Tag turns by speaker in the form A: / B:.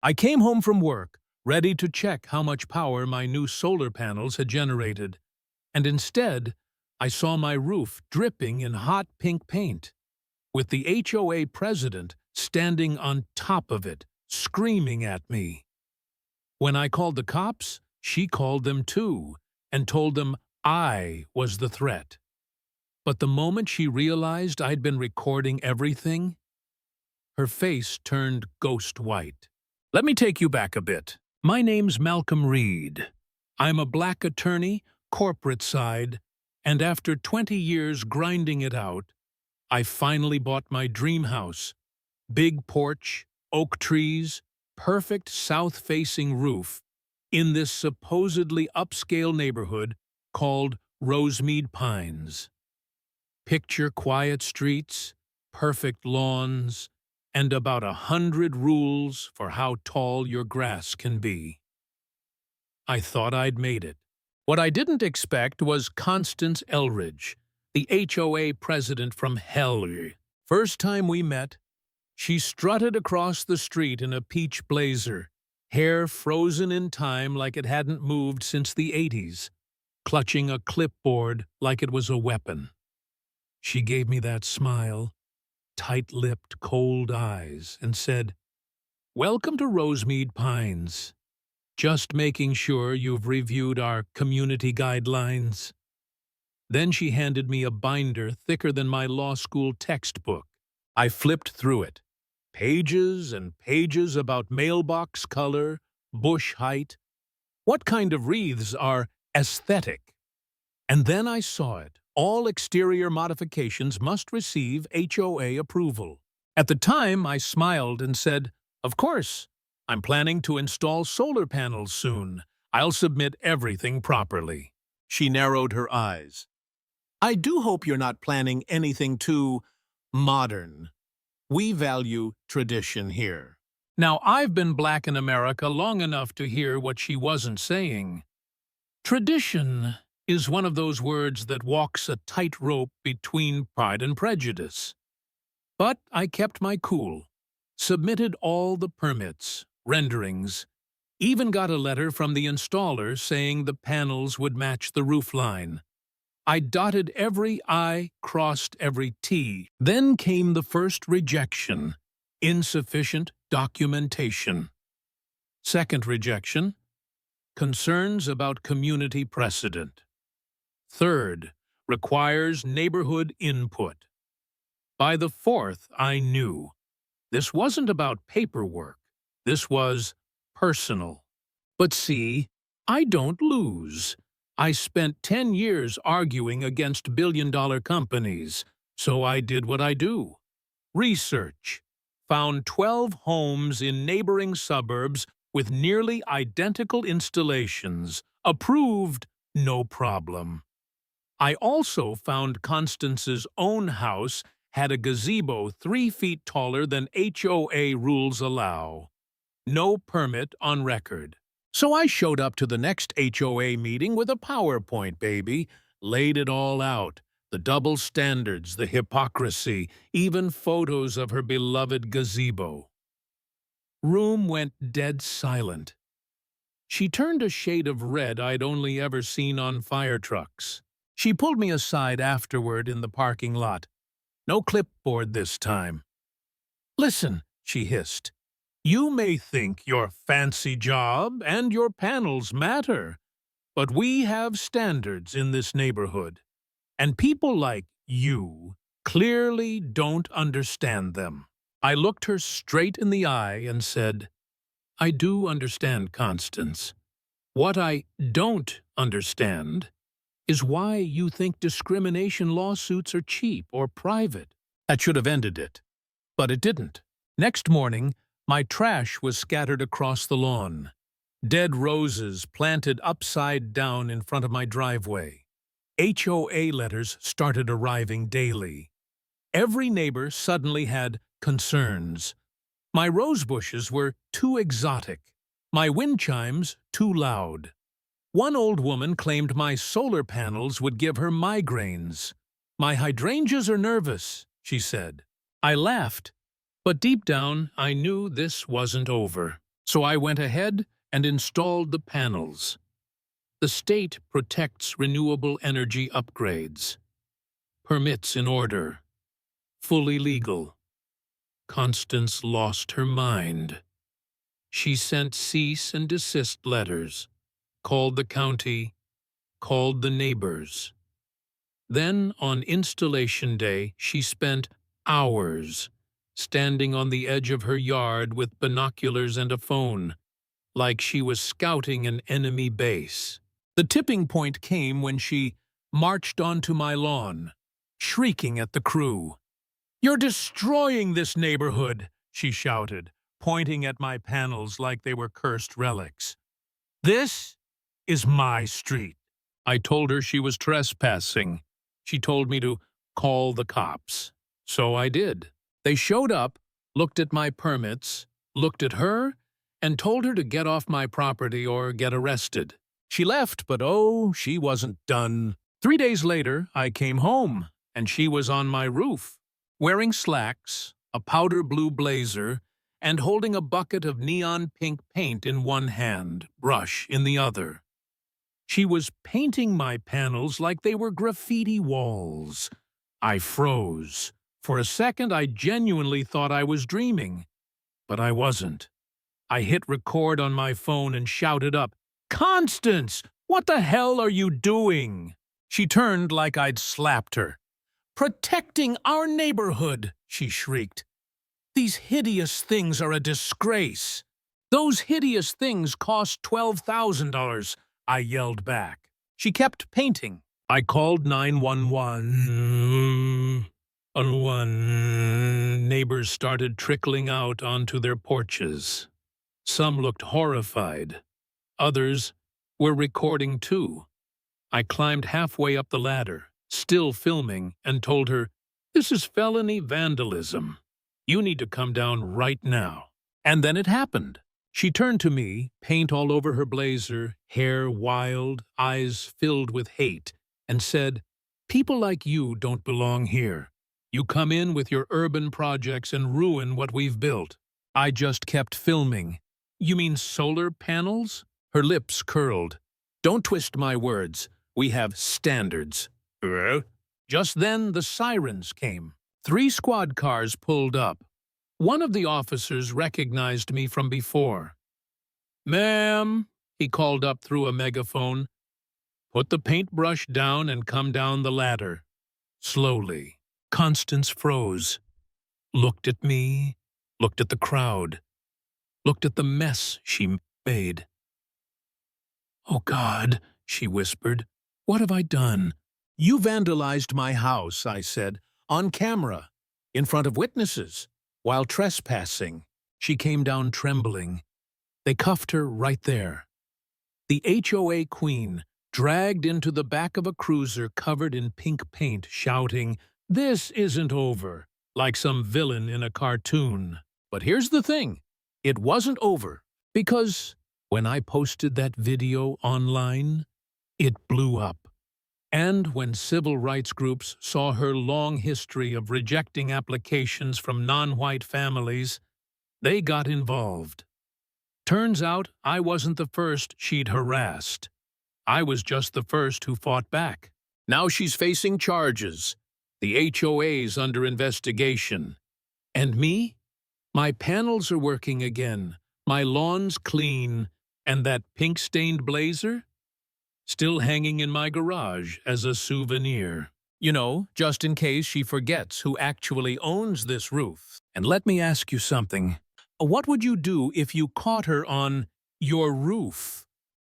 A: I came home from work, ready to check how much power my new solar panels had generated, and instead, I saw my roof dripping in hot pink paint, with the HOA president standing on top of it, screaming at me. When I called the cops, she called them too, and told them I was the threat. But the moment she realized I'd been recording everything, her face turned ghost white. Let me take you back a bit. My name's Malcolm Reed. I'm a black attorney, corporate side, and after 20 years grinding it out, I finally bought my dream house. Big porch, oak trees, perfect south-facing roof in this supposedly upscale neighborhood called Rosemead Pines. Picture quiet streets, perfect lawns, and about 100 rules for how tall your grass can be. I thought I'd made it. What I didn't expect was Constance Elridge, the HOA president from hell. First time we met, she strutted across the street in a peach blazer, hair frozen in time like it hadn't moved since the 80s, clutching a clipboard like it was a weapon. She gave me that smile, tight-lipped, cold eyes, and said, "Welcome to Rosemead Pines. Just making sure you've reviewed our community guidelines." Then she handed me a binder thicker than my law school textbook. I flipped through it. Pages and pages about mailbox color, bush height. What kind of wreaths are aesthetic? And then I saw it. All exterior modifications must receive HOA approval. At the time, I smiled and said, "Of course. I'm planning to install solar panels soon. I'll submit everything properly." She narrowed her eyes. "I do hope you're not planning anything too modern. We value tradition here." Now, I've been black in America long enough to hear what she wasn't saying. Tradition is one of those words that walks a tightrope between pride and prejudice. But I kept my cool, submitted all the permits, renderings, even got a letter from the installer saying the panels would match the roof line. I dotted every I, crossed every T. Then came the first rejection: insufficient documentation. Second rejection: concerns about community precedent. Third, requires neighborhood input. By the fourth, I knew. This wasn't about paperwork. This was personal. But see, I don't lose. I spent 10 years arguing against billion-dollar companies, so I did what I do. Research. Found 12 homes in neighboring suburbs with nearly identical installations. Approved, no problem. I also found Constance's own house had a gazebo 3 feet taller than HOA rules allow. No permit on record. So I showed up to the next HOA meeting with a PowerPoint, baby, laid it all out. The double standards, the hypocrisy, even photos of her beloved gazebo. Room went dead silent. She turned a shade of red I'd only ever seen on fire trucks. She pulled me aside afterward in the parking lot. No clipboard this time. "Listen," she hissed. "You may think your fancy job and your panels matter, but we have standards in this neighborhood, and people like you clearly don't understand them." I looked her straight in the eye and said, "I do understand, Constance. What I don't understand is why you think discrimination lawsuits are cheap or private." That should have ended it. But it didn't. Next morning, my trash was scattered across the lawn. Dead roses planted upside down in front of my driveway. HOA letters started arriving daily. Every neighbor suddenly had concerns. My rose bushes were too exotic. My wind chimes too loud. One old woman claimed my solar panels would give her migraines. "My hydrangeas are nervous," she said. I laughed, but deep down I knew this wasn't over. So I went ahead and installed the panels. The state protects renewable energy upgrades. Permits in order. Fully legal. Constance lost her mind. She sent cease and desist letters, called the county, called the neighbors. Then, on installation day, she spent hours standing on the edge of her yard with binoculars and a phone, like she was scouting an enemy base. The tipping point came when she marched onto my lawn, shrieking at the crew. "You're destroying this neighborhood," she shouted, pointing at my panels like they were cursed relics. "This is my street." I told her she was trespassing. She told me to call the cops. So I did. They showed up, looked at my permits, looked at her, and told her to get off my property or get arrested. She left, but oh, she wasn't done. 3 days later, I came home, and she was on my roof, wearing slacks, a powder blue blazer, and holding a bucket of neon pink paint in one hand, brush in the other. She was painting my panels like they were graffiti walls. I froze. For a second, I genuinely thought I was dreaming. But I wasn't. I hit record on my phone and shouted up, "Constance, what the hell are you doing?" She turned like I'd slapped her. "Protecting our neighborhood," she shrieked. "These hideous things are a disgrace." "Those hideous things cost $12,000, I yelled back. She kept painting. I called 911. Neighbors started trickling out onto their porches. Some looked horrified. Others were recording too. I climbed halfway up the ladder, still filming, and told her, "This is felony vandalism. You need to come down right now." And then it happened. She turned to me, paint all over her blazer, hair wild, eyes filled with hate, and said, "People like you don't belong here. You come in with your urban projects and ruin what we've built." I just kept filming. "You mean solar panels?" Her lips curled. "Don't twist my words. We have standards." Just then, the sirens came. 3 squad cars pulled up. One of the officers recognized me from before. "Ma'am," he called up through a megaphone, "put the paintbrush down and come down the ladder." Slowly. Constance froze. Looked at me, looked at the crowd, looked at the mess she made. "Oh God," she whispered, "what have I done?" "You vandalized my house," I said, "on camera, in front of witnesses, while trespassing." She came down trembling. They cuffed her right there. The HOA queen dragged into the back of a cruiser covered in pink paint, shouting, "This isn't over," like some villain in a cartoon. But here's the thing. It wasn't over, because when I posted that video online, it blew up. And when civil rights groups saw her long history of rejecting applications from non-white families, they got involved. Turns out I wasn't the first she'd harassed. I was just the first who fought back. Now she's facing charges. The HOA's under investigation. And me? My panels are working again, my lawn's clean, and that pink-stained blazer? Still hanging in my garage as a souvenir. You know, just in case she forgets who actually owns this roof. And let me ask you something. What would you do if you caught her on your roof?